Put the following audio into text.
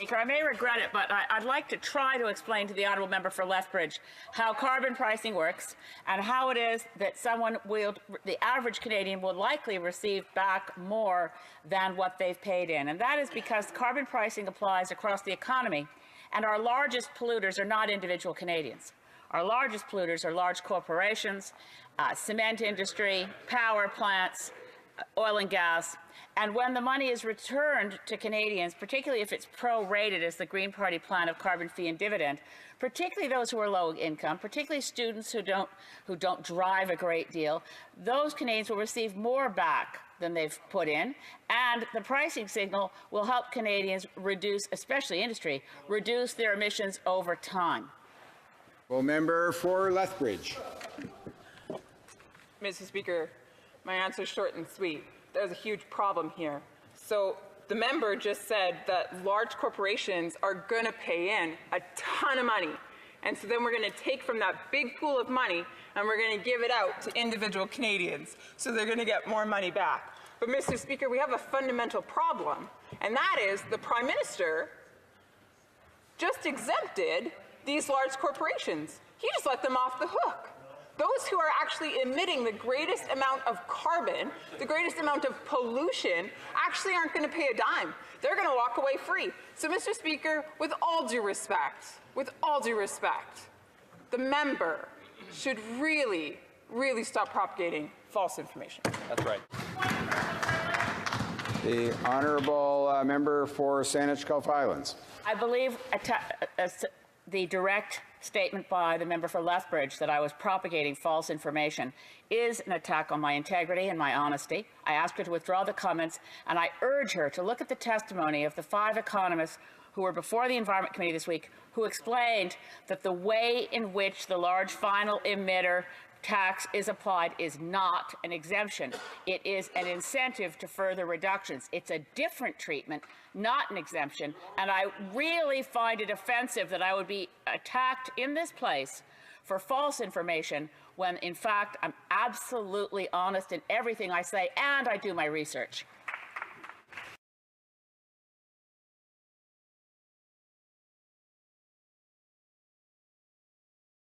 Speaker, I may regret it, but I'd like to try to explain to the honourable member for Lethbridge how carbon pricing works and how it is that the average Canadian will likely receive back more than what they've paid in. And that is because carbon pricing applies across the economy, and our largest polluters are not individual Canadians. Our largest polluters are large corporations, cement industry, power plants, oil and gas. And when the money is returned to Canadians, particularly if it's prorated as the Green Party plan of carbon fee and dividend, particularly those who are low income, particularly students who don't drive a great deal, those Canadians will receive more back than they've put in, and the pricing signal will help Canadians reduce, especially industry, reduce their emissions over time. Well, member for Lethbridge. Mr. Speaker, my answer is short and sweet. There's a huge problem here. So the member just said that large corporations are going to pay in a ton of money. And so then we're going to take from that big pool of money and we're going to give it out to individual Canadians. So they're going to get more money back. But Mr. Speaker, we have a fundamental problem, and that is the Prime Minister just exempted these large corporations. He just let them off the hook. Those who are actually emitting the greatest amount of carbon, the greatest amount of pollution, actually aren't going to pay a dime. They're going to walk away free. So, Mr. Speaker, with all due respect, the member should really, really stop propagating false information. That's right. The honourable member for Saanich Gulf Islands. I believe the direct statement by the member for Lethbridge that I was propagating false information is an attack on my integrity and my honesty. I asked her to withdraw the comments, and I urge her to look at the testimony of the 5 economists who were before the Environment Committee this week, who explained that the way in which the large final emitter tax is applied is not an exemption. It is an incentive to further reductions. It's a different treatment, not an exemption. And I really find it offensive that I would be attacked in this place for false information when, in fact, I'm absolutely honest in everything I say and I do my research.